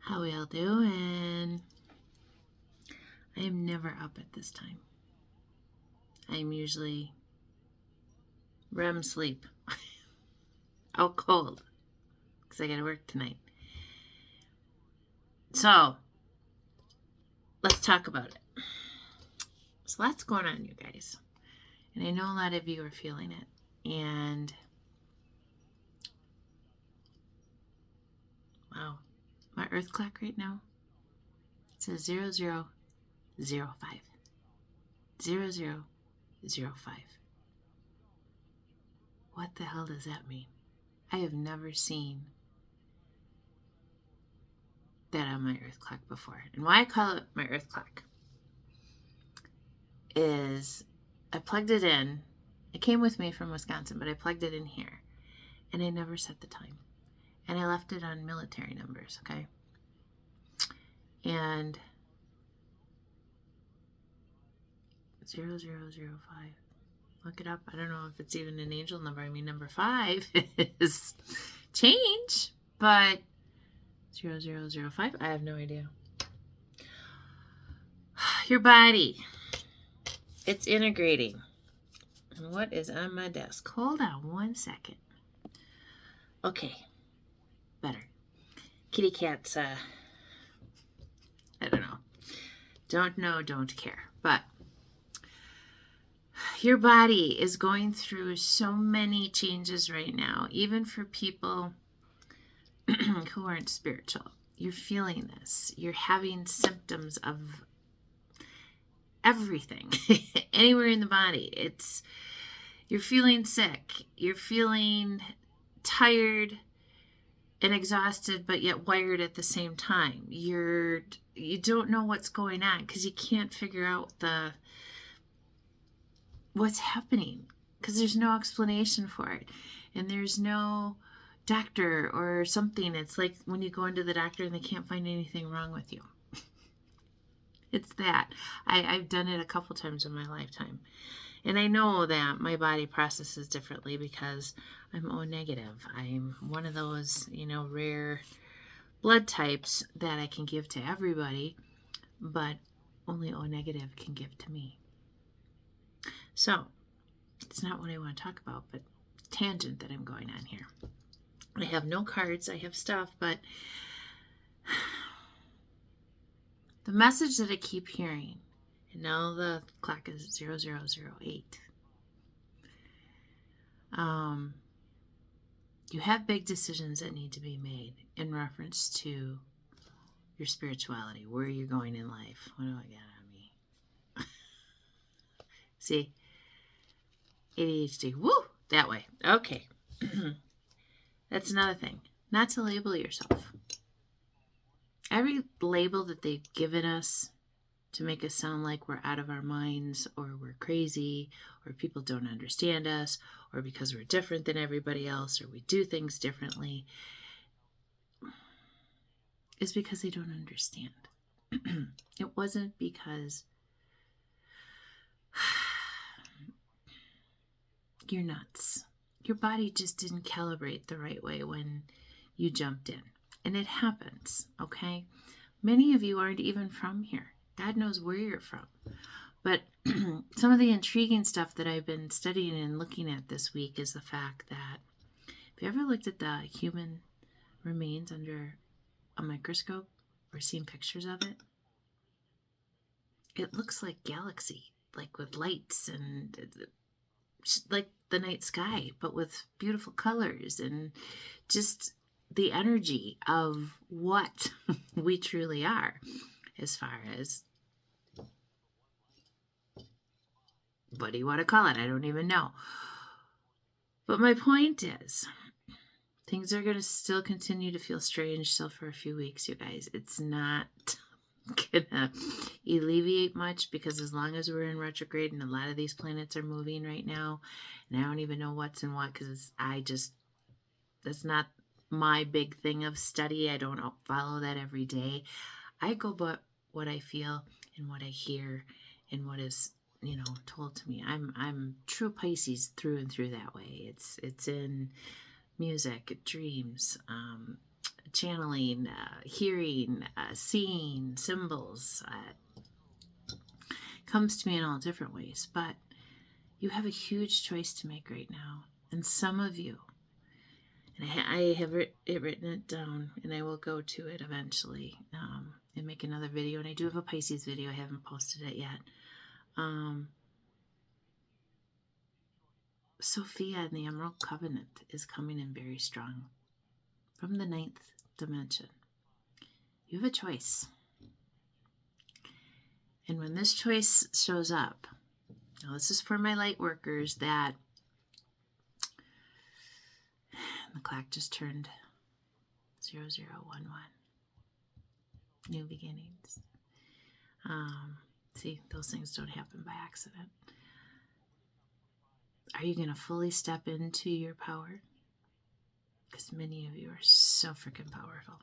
How y'all doing? I am never up at this time. I'm usually REM sleep. Out cold. Because I gotta work tonight. So, let's talk about it. So, lots going on, you guys. And I know a lot of you are feeling it. And, wow. My earth clock right now says 0005. 0005. What the hell does that mean? I have never seen that on my earth clock before. And why I call it my earth clock is I plugged it in. It came with me from Wisconsin, but I plugged it in here and I never set the time. And I left it on military numbers, okay? And 0005. Look it up. I don't know if it's even an angel number. I mean, number 5 is change, but 0005, I have no idea. Your body, it's integrating. And what is on my desk? Hold on one second. Okay, better. Kitty cats, I don't know. Don't know, don't care. But your body is going through so many changes right now, even for people who aren't spiritual. You're feeling this. You're having symptoms of everything, anywhere in the body. You're feeling sick. You're feeling tired and exhausted, but yet wired at the same time. You don't know what's going on because you can't figure out what's happening because there's no explanation for it, and there's no doctor or something. It's like when you go into the doctor and they can't find anything wrong with you. It's that. I've done it a couple times in my lifetime. And I know that my body processes differently because I'm O negative. I'm one of those, rare blood types that I can give to everybody, but only O negative can give to me. So, it's not what I want to talk about, but tangent that I'm going on here. I have no cards, I have stuff, but the message that I keep hearing, and now the clock is 0008. You have big decisions that need to be made in reference to your spirituality, where you're going in life. What do I got on me? See? ADHD. Woo! That way. Okay. That's another thing. Not to label yourself. Every label that they've given us to make us sound like we're out of our minds, or we're crazy, or people don't understand us, or because we're different than everybody else, or we do things differently, is because they don't understand. It wasn't because you're nuts. Your body just didn't calibrate the right way when you jumped in. And it happens, okay? Many of you aren't even from here. God knows where you're from. But some of the intriguing stuff that I've been studying and looking at this week is the fact that if you ever looked at the human remains under a microscope or seen pictures of it, it looks like galaxy, like with lights and like the night sky, but with beautiful colors and just the energy of what we truly are, as far as what do you want to call it? I don't even know. But my point is, things are going to still continue to feel strange still for a few weeks, you guys. It's not going to alleviate much because as long as we're in retrograde and a lot of these planets are moving right now, and I don't even know what's in what because that's not my big thing of study. I don't follow that every day. I go by what I feel and what I hear and what is told to me. I'm true Pisces through and through that way. It's in music, dreams, channeling, hearing, seeing symbols. Comes to me in all different ways, but you have a huge choice to make right now. And some of you, and I have written it down, and I will go to it eventually and make another video. And I do have a Pisces video. I haven't posted it yet. Sophia and the Emerald Covenant is coming in very strong from the 9th dimension. You have a choice. And when this choice shows up, now this is for my light workers that the clock just turned 0011. New beginnings. See, those things don't happen by accident. Are you going to fully step into your power? Because many of you are so freaking powerful.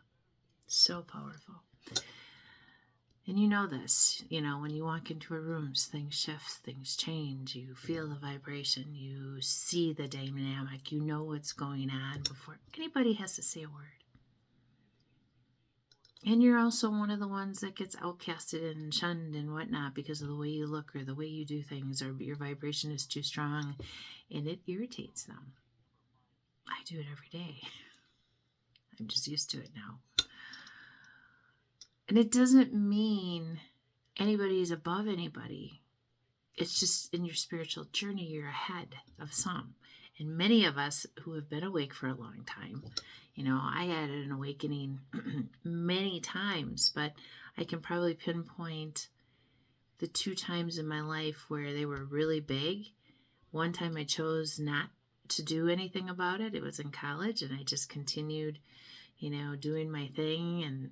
So powerful. And you know this, when you walk into a room, things shift, things change. You feel the vibration. You see the dynamic. You know what's going on before anybody has to say a word. And you're also one of the ones that gets outcasted and shunned and whatnot because of the way you look or the way you do things, or your vibration is too strong and it irritates them. I do it every day. I'm just used to it now. And it doesn't mean anybody's above anybody. It's just in your spiritual journey, you're ahead of some. And many of us who have been awake for a long time, I had an awakening many times, but I can probably pinpoint the 2 times in my life where they were really big. One time I chose not to do anything about it. It was in college, and I just continued, doing my thing, and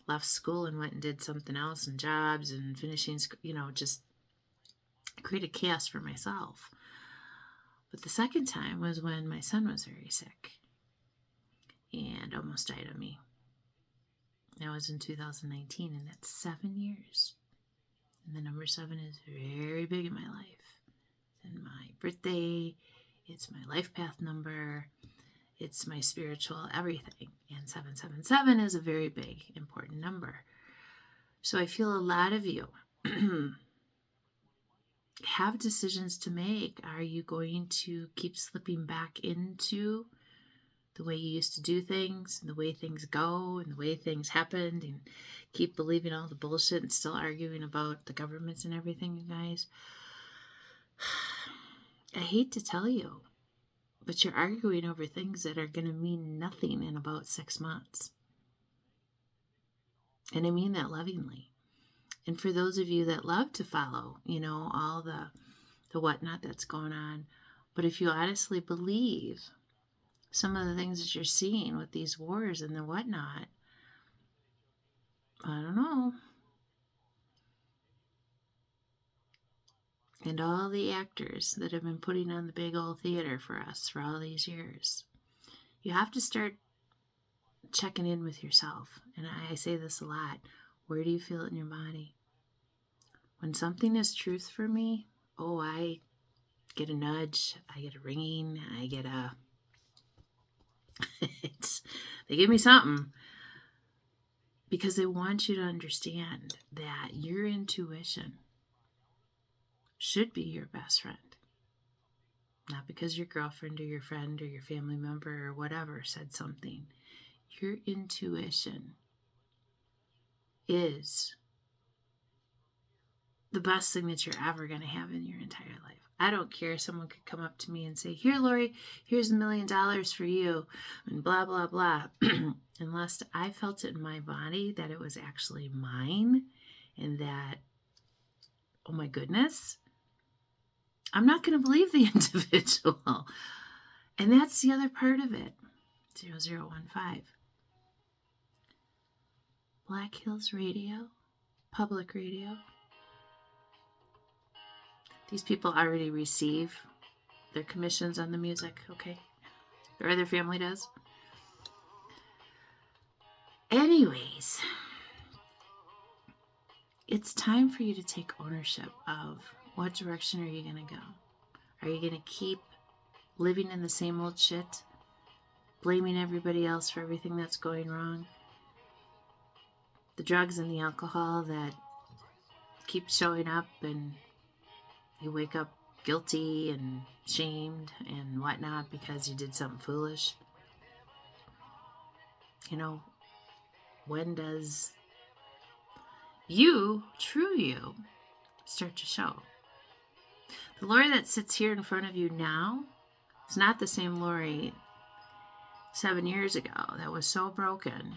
left school and went and did something else, and jobs and finishing, just created chaos for myself. But the second time was when my son was very sick and almost died of me. That was in 2019, and that's 7 years. And the number 7 is very big in my life. It's in my birthday. It's my life path number. It's my spiritual everything. And 777 is a very big, important number. So I feel a lot of you have decisions to make. Are you going to keep slipping back into the way you used to do things, and the way things go, and the way things happened, and keep believing all the bullshit and still arguing about the governments and everything, you guys? I hate to tell you, but you're arguing over things that are going to mean nothing in about 6 months. And I mean that lovingly. And for those of you that love to follow, all the whatnot that's going on, but if you honestly believe some of the things that you're seeing with these wars and the whatnot, I don't know. And all the actors that have been putting on the big old theater for us for all these years, you have to start checking in with yourself. And I say this a lot. Where do you feel it in your body? When something is truth for me, I get a nudge, I get a ringing, I get a... they give me something. Because they want you to understand that your intuition should be your best friend. Not because your girlfriend or your friend or your family member or whatever said something. Your intuition is the best thing that you're ever going to have in your entire life. I don't care. Someone could come up to me and say, "Here, Lori, here's $1 million for you," and blah, blah, blah. Unless I felt it in my body that it was actually mine and that, oh my goodness, I'm not going to believe the individual. And that's the other part of it. 0015. Black Hills Radio, public radio. These people already receive their commissions on the music, okay? Or their family does. Anyways, it's time for you to take ownership of what direction are you going to go. Are you going to keep living in the same old shit blaming everybody else for everything that's going wrong. The drugs and the alcohol that keep showing up, and you wake up guilty and shamed and whatnot because you did something foolish. You know, when does you, true you, start to show? The Lori that sits here in front of you now is not the same Lori 7 years ago that was so broken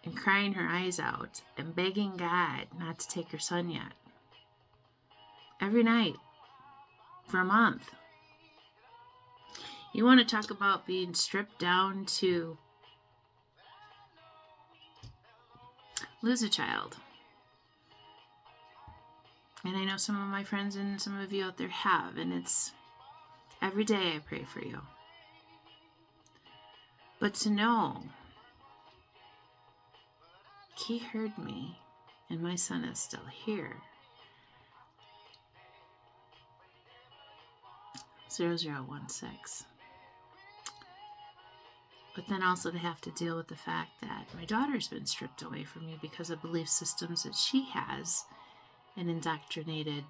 and crying her eyes out and begging God not to take her son yet. Every night for a month. You want to talk about being stripped down to lose a child. And I know some of my friends and some of you out there have, and it's every day I pray for you. But to know he heard me and my son is still here. 0016. But then also to have to deal with the fact that my daughter's been stripped away from me because of belief systems that she has and indoctrinated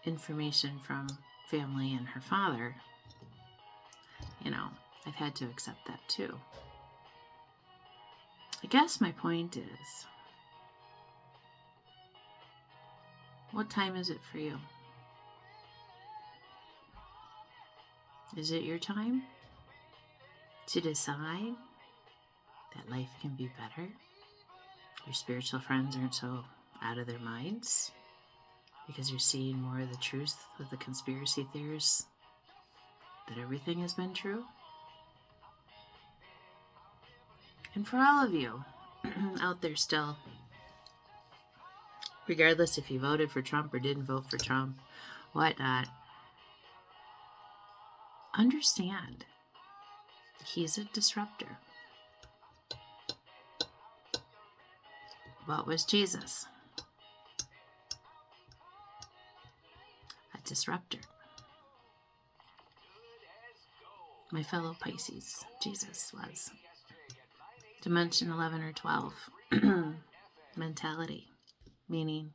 information from family and her father. You know, I've had to accept that too. I guess my point is, what time is it for you? Is it your time to decide that life can be better? Your spiritual friends aren't so out of their minds because you're seeing more of the truth with the conspiracy theories, that everything has been true? And for all of you out there still, regardless if you voted for Trump or didn't vote for Trump, whatnot, understand he's a disruptor. What was Jesus? A disruptor. My fellow Pisces, Jesus was. Dimension 11 or 12. Mentality. Meaning,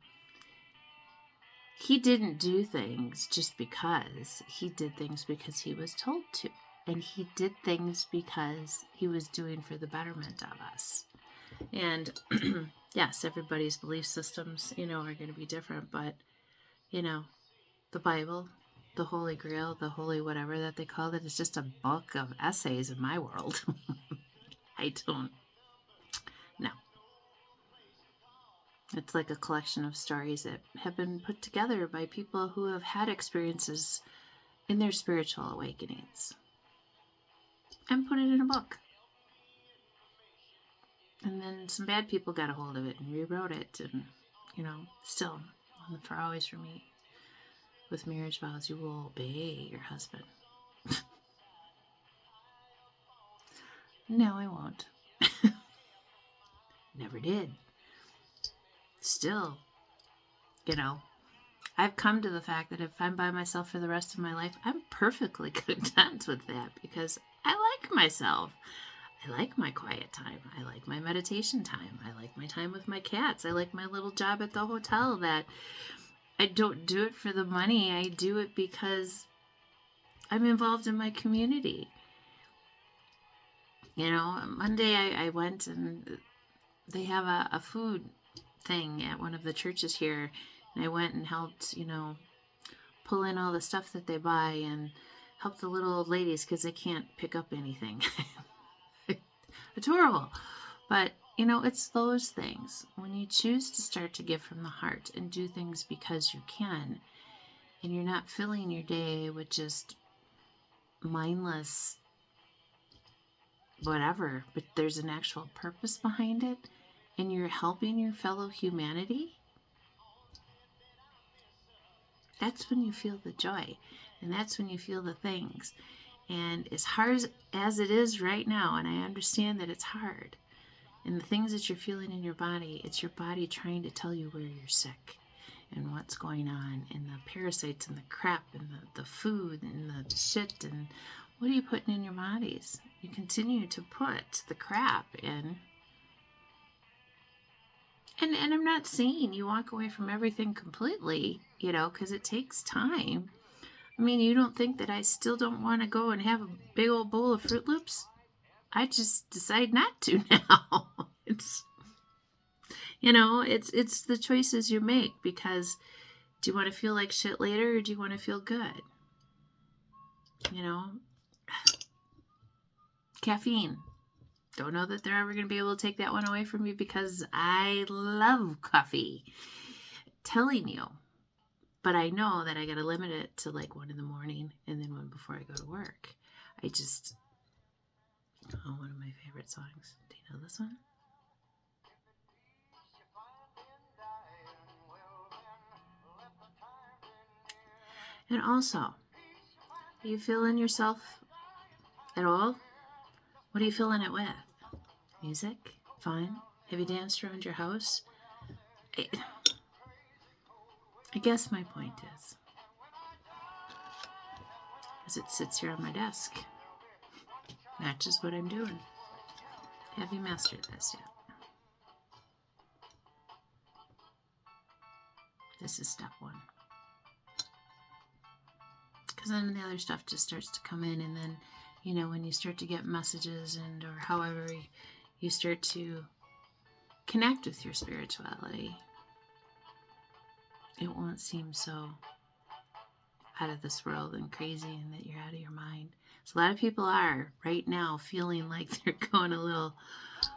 he didn't do things just because. He did things because he was told to. And he did things because he was doing for the betterment of us. And yes, everybody's belief systems, are going to be different. But, the Bible, the Holy Grail, the Holy whatever that they call it, is just a book of essays in my world. I don't know. It's like a collection of stories that have been put together by people who have had experiences in their spiritual awakenings and put it in a book. And then some bad people got a hold of it and rewrote it. And, still, for always for me, with marriage vows, you will obey your husband. No, I won't. Never did. Still, I've come to the fact that if I'm by myself for the rest of my life, I'm perfectly content with that because I like myself. I like my quiet time. I like my meditation time. I like my time with my cats. I like my little job at the hotel that I don't do it for the money. I do it because I'm involved in my community. Monday I went and they have a food thing at one of the churches here. And I went and helped, pull in all the stuff that they buy and help the little old ladies because they can't pick up anything. It's horrible. But, it's those things. When you choose to start to give from the heart and do things because you can, and you're not filling your day with just mindless whatever, but there's an actual purpose behind it, and you're helping your fellow humanity, that's when you feel the joy, and that's when you feel the things. And as hard as it is right now, and I understand that it's hard, and the things that you're feeling in your body, it's your body trying to tell you where you're sick and what's going on, and the parasites and the crap and the food and the shit and what are you putting in your bodies? You continue to put the crap in. And I'm not saying you walk away from everything completely, because it takes time. I mean, you don't think that I still don't want to go and have a big old bowl of Fruit Loops? I just decide not to now. It's the choices you make, because do you want to feel like shit later, or do you want to feel good? Caffeine. Don't know that they're ever going to be able to take that one away from me, because I love coffee. Telling you. But I know that I got to limit it to like 1 a.m. and then one before I go to work. One of my favorite songs. Do you know this one? And also, are you feeling yourself at all? What are you filling it with? Music? Fun? Have you danced around your house? I guess my point is, as it sits here on my desk, matches what I'm doing. Have you mastered this yet? This is step 1. Because then the other stuff just starts to come in, and then, when you start to get messages or however you start to connect with your spirituality, it won't seem so out of this world and crazy and that you're out of your mind. So a lot of people are right now feeling like they're going a little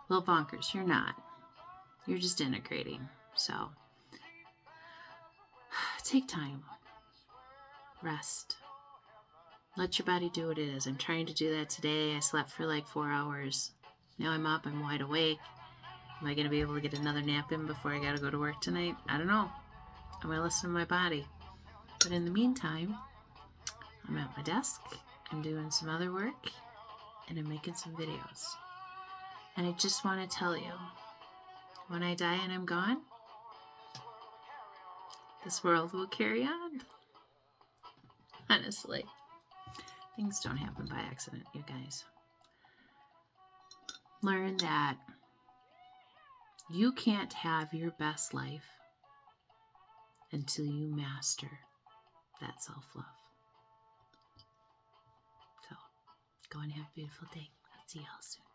bonkers. You're not. You're just integrating. So take time. Rest. Let your body do what it is. I'm trying to do that today. I slept for like 4 hours. Now I'm up. I'm wide awake. Am I going to be able to get another nap in before I got to go to work tonight? I don't know. I'm going to listen to my body. But in the meantime, I'm at my desk. I'm doing some other work. And I'm making some videos. And I just want to tell you, when I die and I'm gone, this world will carry on. Honestly. Things don't happen by accident, you guys. Learn that you can't have your best life until you master that self-love. So, go and have a beautiful day. I'll see y'all soon.